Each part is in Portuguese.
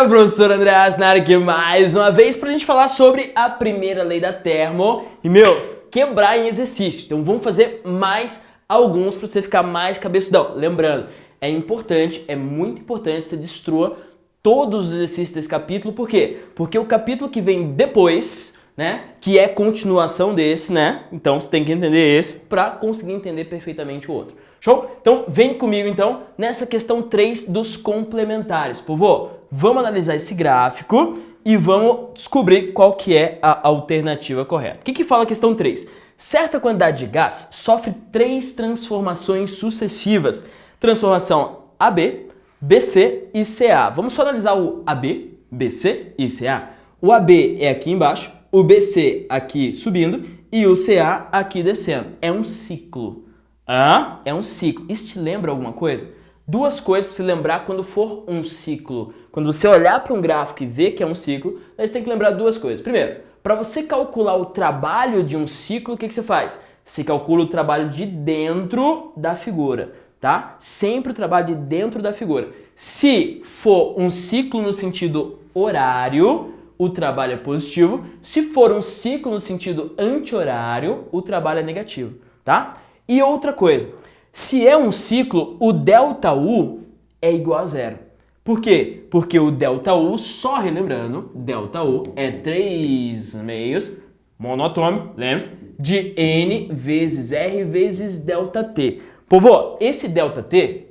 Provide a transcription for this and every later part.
Oi, professor André Asnar aqui mais uma vez para a gente falar sobre a primeira lei da termo e, meus, quebrar em exercício. Então vamos fazer mais alguns para você ficar mais cabeçudão. Lembrando, é importante, é muito importante que você destrua todos os exercícios desse capítulo. Por quê? Porque o capítulo que vem depois, né, que é continuação desse, né, então você tem que entender esse para conseguir entender perfeitamente o outro. Show? Então vem comigo então nessa questão 3 dos complementares. Povo, vamos analisar esse gráfico e vamos descobrir qual que é a alternativa correta. O que fala a questão 3? Certa quantidade de gás sofre 3 transformações sucessivas. Transformação AB, BC e CA. Vamos só analisar o AB, BC e CA. O AB é aqui embaixo, o BC aqui subindo e o CA aqui descendo. É um ciclo. É um ciclo. Isso te lembra alguma coisa? Duas coisas para você lembrar quando for um ciclo. Quando você olhar para um gráfico e ver que é um ciclo, aí você tem que lembrar duas coisas. Primeiro, para você calcular o trabalho de um ciclo, o que você faz? Você calcula o trabalho de dentro da figura, tá? Sempre o trabalho de dentro da figura. Se for um ciclo no sentido horário, o trabalho é positivo. Se for um ciclo no sentido anti-horário, o trabalho é negativo, tá? E outra coisa, se é um ciclo, o ΔU é igual a zero. Por quê? Porque o ΔU, só relembrando, ΔU é 3 meios monotômico, lembre-se, de N vezes R vezes ΔT. Povo, esse ΔT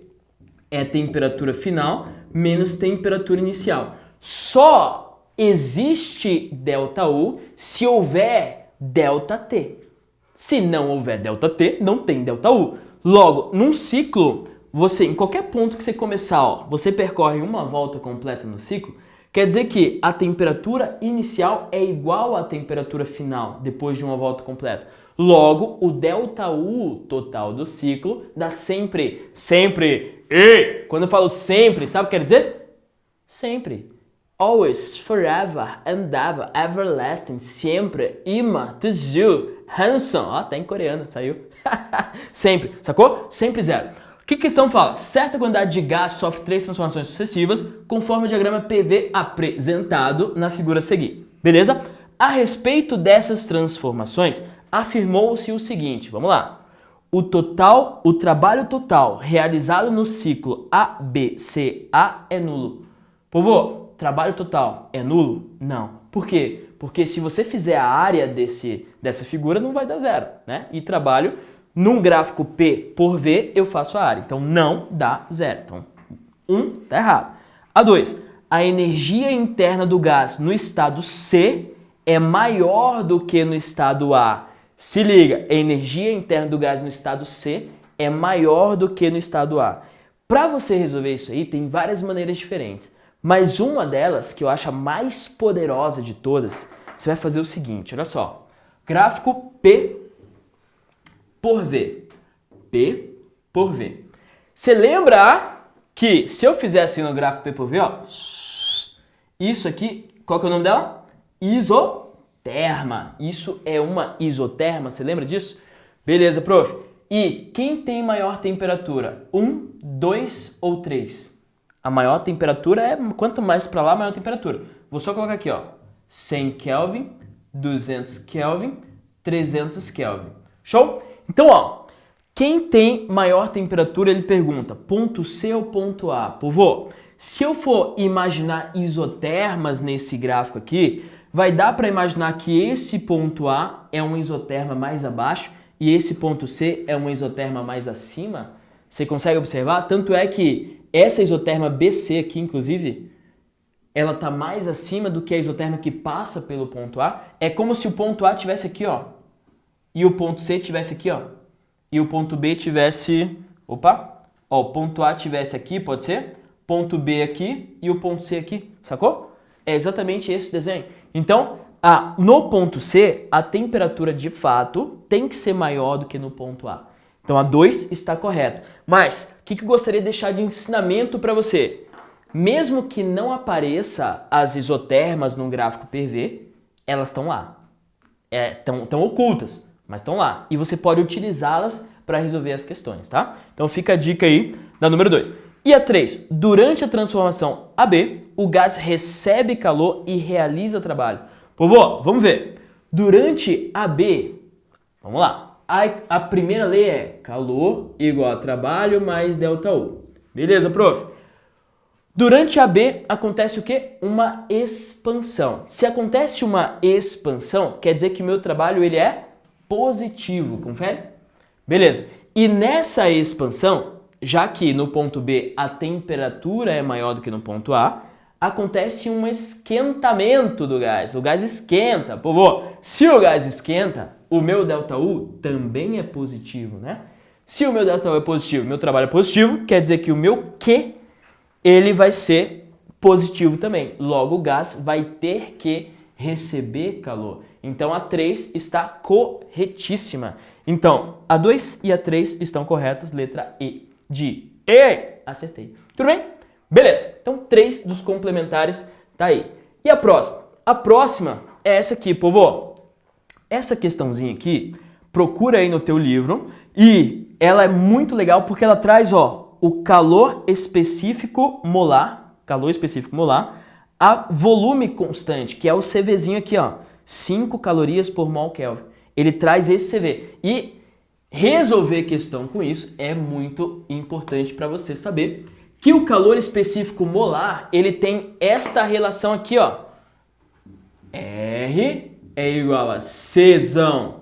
é a temperatura final menos temperatura inicial. Só existe ΔU se houver ΔT. Se não houver ΔT, não tem ΔU. Logo, num ciclo, você, em qualquer ponto que você começar, ó, você percorre uma volta completa no ciclo, quer dizer que a temperatura inicial é igual à temperatura final depois de uma volta completa. Logo, o ΔU total do ciclo dá sempre. E quando eu falo sempre, sabe o que quer dizer? Sempre. Always, forever, and ever, everlasting, sempre, immer, toujours, handsome. Ó, tá em coreano, saiu. Sempre, sacou? Sempre zero. O que a questão fala? Certa quantidade de gás sofre 3 transformações sucessivas, conforme o diagrama PV apresentado na figura a seguir. Beleza? A respeito dessas transformações, afirmou-se o seguinte, vamos lá. O trabalho total realizado no ciclo ABCA é nulo. Povo, trabalho total é nulo? Não. Por quê? Porque se você fizer a área dessa figura, não vai dar zero, né? E trabalho, num gráfico P por V, eu faço a área. Então, não dá zero. Então, 1 tá errado. A2, a energia interna do gás no estado C é maior do que no estado A. Se liga, a energia interna do gás no estado C é maior do que no estado A. Para você resolver isso aí, tem várias maneiras diferentes. Mas uma delas, que eu acho a mais poderosa de todas, você vai fazer o seguinte, olha só. Gráfico P por V. P por V. Você lembra que se eu fizer assim no gráfico P por V, ó, isso aqui, qual que é o nome dela? Isoterma. Isso é uma isoterma, você lembra disso? Beleza, prof. E quem tem maior temperatura? 1, 2 ou 3? A maior temperatura é, quanto mais para lá, maior temperatura. Vou só colocar aqui, ó, 100 Kelvin, 200 Kelvin, 300 Kelvin. Show? Então, ó, quem tem maior temperatura, ele pergunta, ponto C ou ponto A? Povo, se eu for imaginar isotermas nesse gráfico aqui, vai dar para imaginar que esse ponto A é um isoterma mais abaixo e esse ponto C é uma isoterma mais acima? Você consegue observar? Tanto é que essa isoterma BC aqui, inclusive, ela está mais acima do que a isoterma que passa pelo ponto A. É como se o ponto A tivesse aqui, ó, e o ponto C tivesse aqui, ó, e o ponto B tivesse, opa, ó, o ponto A tivesse aqui, pode ser, ponto B aqui e o ponto C aqui, sacou? É exatamente esse desenho. Então, no ponto C, a temperatura de fato tem que ser maior do que no ponto A. Então, a 2 está correta. Mas, o que eu gostaria de deixar de ensinamento para você? Mesmo que não apareça as isotermas no gráfico PV, elas estão lá. Estão ocultas, mas estão lá. E você pode utilizá-las para resolver as questões, tá? Então, fica a dica aí da número 2. E a 3, durante a transformação AB, o gás recebe calor e realiza trabalho. Povo, vamos ver. Durante AB, vamos lá. A primeira lei é calor igual a trabalho mais ΔU. Beleza, prof? Durante AB acontece o quê? Uma expansão. Se acontece uma expansão, quer dizer que o meu trabalho ele é positivo. Confere? Beleza. E nessa expansão, já que no ponto B a temperatura é maior do que no ponto A, acontece um esquentamento do gás. O gás esquenta. Povo, se o gás esquenta, o meu ΔU também é positivo, né? Se o meu ΔU é positivo, meu trabalho é positivo, quer dizer que o meu Q ele vai ser positivo também. Logo, o gás vai ter que receber calor. Então, a 3 está corretíssima. Então, a 2 e a 3 estão corretas, letra E de E. Acertei. Tudo bem? Beleza. Então, 3 dos complementares tá aí. E a próxima? A próxima é essa aqui, povo. Essa questãozinha aqui, procura aí no teu livro e ela é muito legal porque ela traz, ó, o calor específico molar, a volume constante, que é o CVzinho aqui, ó, 5 calorias por mol Kelvin. Ele traz esse CV. E resolver questão com isso é muito importante para você saber que o calor específico molar, ele tem esta relação aqui, ó. R é igual a Czão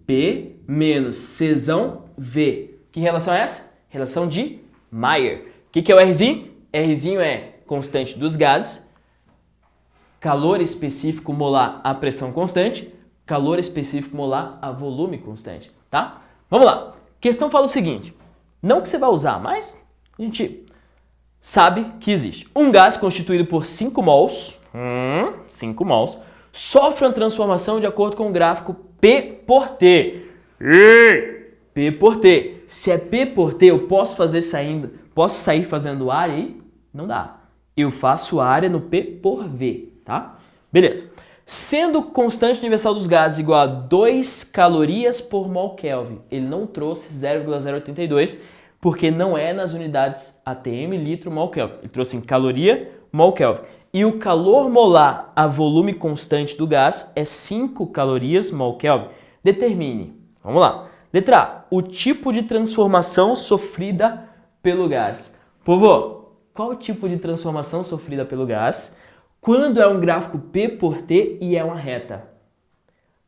P menos Czão V. Que relação é essa? Relação de Mayer. O que é o Rzinho? Rzinho é constante dos gases, calor específico molar a pressão constante, calor específico molar a volume constante, tá? Vamos lá. A questão fala o seguinte, não que você vai usar, mas a gente sabe que existe. Um gás constituído por 5 mols, 5 mols, sofre uma transformação de acordo com o gráfico P por T. P por T. Se é P por T, eu posso sair fazendo área aí? Não dá. Eu faço área no P por V, tá? Beleza. Sendo constante universal dos gases igual a 2 calorias por mol Kelvin, ele não trouxe 0,082 porque não é nas unidades ATM, litro, mol Kelvin. Ele trouxe em caloria, mol Kelvin. E o calor molar a volume constante do gás é 5 calorias mol Kelvin. Determine. Vamos lá. Letra A, o tipo de transformação sofrida pelo gás. Povo, qual o tipo de transformação sofrida pelo gás quando é um gráfico P por T e é uma reta?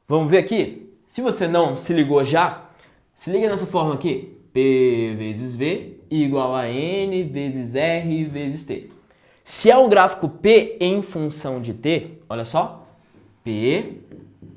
Vamos ver aqui? Se você não se ligou já, se liga nessa fórmula aqui. P vezes V igual a N vezes R vezes T. Se é um gráfico P em função de T, olha só, P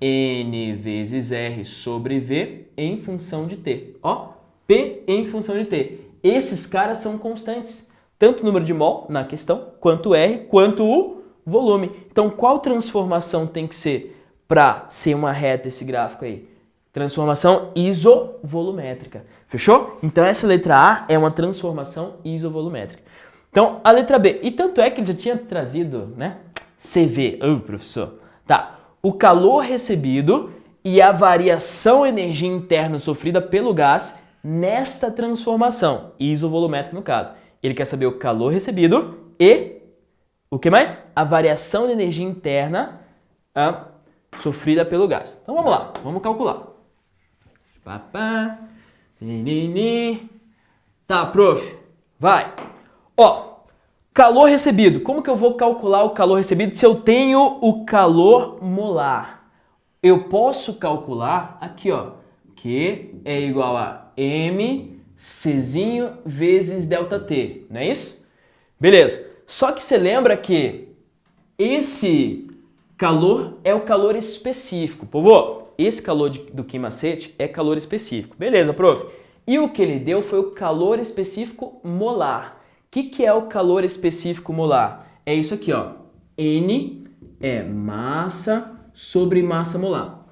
N vezes R sobre V em função de T. Ó, P em função de T. Esses caras são constantes. Tanto o número de mol na questão, quanto R, quanto o volume. Então, qual transformação tem que ser para ser uma reta esse gráfico aí? Transformação isovolumétrica. Fechou? Então, essa letra A é uma transformação isovolumétrica. Então, a letra B. E tanto é que ele já tinha trazido, né? CV. Professor. Tá. O calor recebido e a variação energia interna sofrida pelo gás nesta transformação, isovolumétrica no caso. Ele quer saber o calor recebido e o que mais? A variação de energia interna sofrida pelo gás. Então vamos lá, vamos calcular. Tá, prof, vai. Ó, calor recebido. Como que eu vou calcular o calor recebido se eu tenho o calor molar? Eu posso calcular aqui, ó, que é igual a mCzinho vezes ΔT, não é isso? Beleza. Só que você lembra que esse calor é o calor específico. Povo, esse calor do quimacete é calor específico. Beleza, prof. E o que ele deu foi o calor específico molar. O que é o calor específico molar? É isso aqui, ó. N é massa sobre massa molar.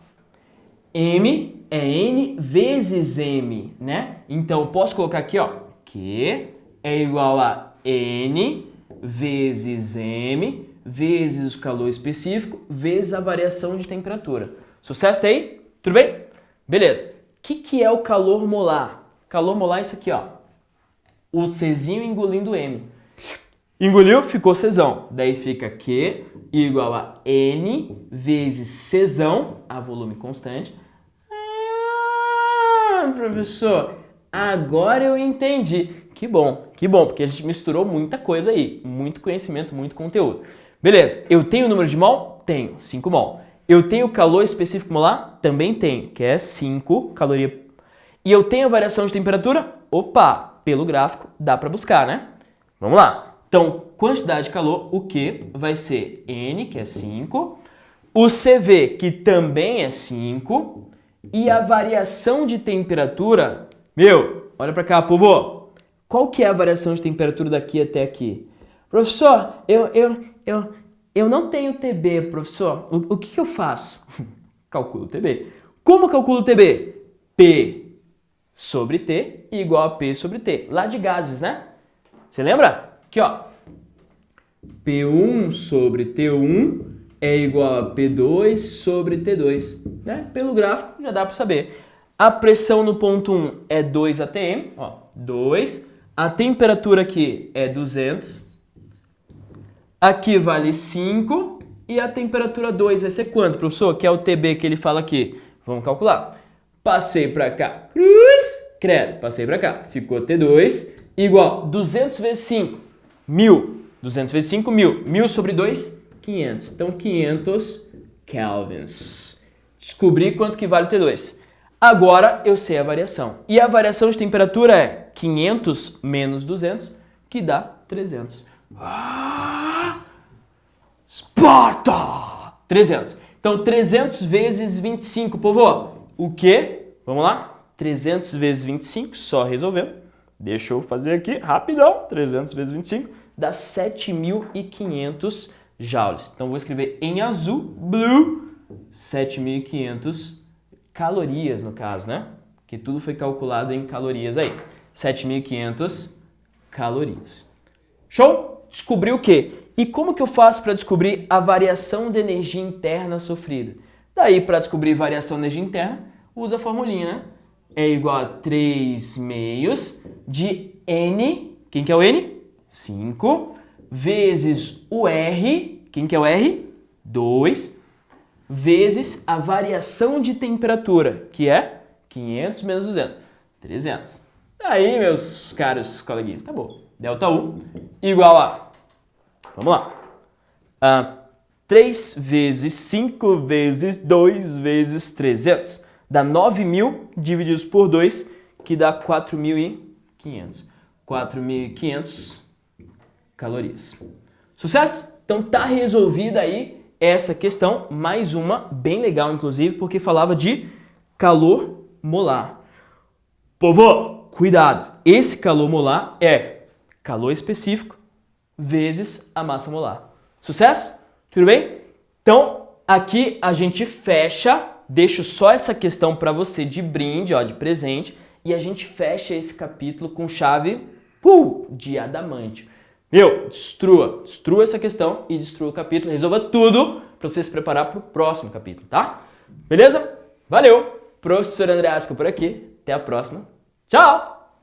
M é N vezes M, né? Então, eu posso colocar aqui, ó, Q é igual a N vezes M vezes o calor específico vezes a variação de temperatura. Sucesso até aí? Tudo bem? Beleza. O que é o calor molar? Calor molar é isso aqui, ó. o Czinho engolindo o M. Engoliu, ficou Czão. Daí fica Q igual a N vezes Czão, a volume constante. Ah, professor, agora eu entendi. Que bom, porque a gente misturou muita coisa aí. Muito conhecimento, muito conteúdo. Beleza, eu tenho o número de mol? Tenho, 5 mol. Eu tenho o calor específico molar? Também tenho, que é 5 caloria. E eu tenho a variação de temperatura? Opa, pelo gráfico dá para buscar, né? Vamos lá. Então, quantidade de calor, o Q vai ser N, que é 5, o CV, que também é 5, e a variação de temperatura, olha para cá, povo, qual que é a variação de temperatura daqui até aqui? Professor, eu não tenho TB, professor, o que eu faço? Calculo o TB. Como calculo o TB? P sobre T igual a P sobre T, lá de gases, né? Você lembra? Aqui, ó, P1 sobre T1 é igual a P2 sobre T2, né? Pelo gráfico já dá para saber. A pressão no ponto 1 é 2 atm, ó, 2. A temperatura aqui é 200. Aqui vale 5. E a temperatura 2 vai ser quanto, professor? Que é o TB que ele fala aqui. Vamos calcular. Passei para cá, cruz, credo, passei para cá. Ficou T2 igual 200 vezes 5. 1000. 200 vezes 5, 1000. 1000 sobre 2, 500. Então, 500 kelvins. Descobri quanto que vale o T2. Agora, eu sei a variação. E a variação de temperatura é 500 menos 200, que dá 300. Esparta! 300. Então, 300 vezes 25, povo. O quê? Vamos lá? 300 vezes 25, só resolvendo. Deixa eu fazer aqui rapidão. 300 vezes 25 dá 7.500 joules. Então, vou escrever em azul, blue, 7.500 calorias, no caso, né? Porque tudo foi calculado em calorias aí. 7.500 calorias. Show? Descobri o quê? E como que eu faço para descobrir a variação de energia interna sofrida? Daí, para descobrir variação de energia interna, usa a formulinha, né? É igual a 3 meios de N, quem que é o N? 5, vezes o R, quem que é o R? 2, vezes a variação de temperatura, que é 500 menos 200, 300. Aí, meus caros coleguinhas, tá bom. Delta U igual a, vamos lá, 3 vezes 5 vezes 2 vezes 300. Dá 9.000 divididos por 2, que dá 4.500. 4.500 calorias. Sucesso? Então tá resolvida aí essa questão. Mais uma, bem legal inclusive, porque falava de calor molar. Povo, cuidado. Esse calor molar é calor específico vezes a massa molar. Sucesso? Tudo bem? Então, aqui a gente fecha. Deixo só essa questão para você de brinde, ó, de presente, e a gente fecha esse capítulo com chave de adamantio. Destrua essa questão e destrua o capítulo, resolva tudo para você se preparar para o próximo capítulo, tá? Beleza? Valeu! Professor André Asco por aqui, até a próxima. Tchau!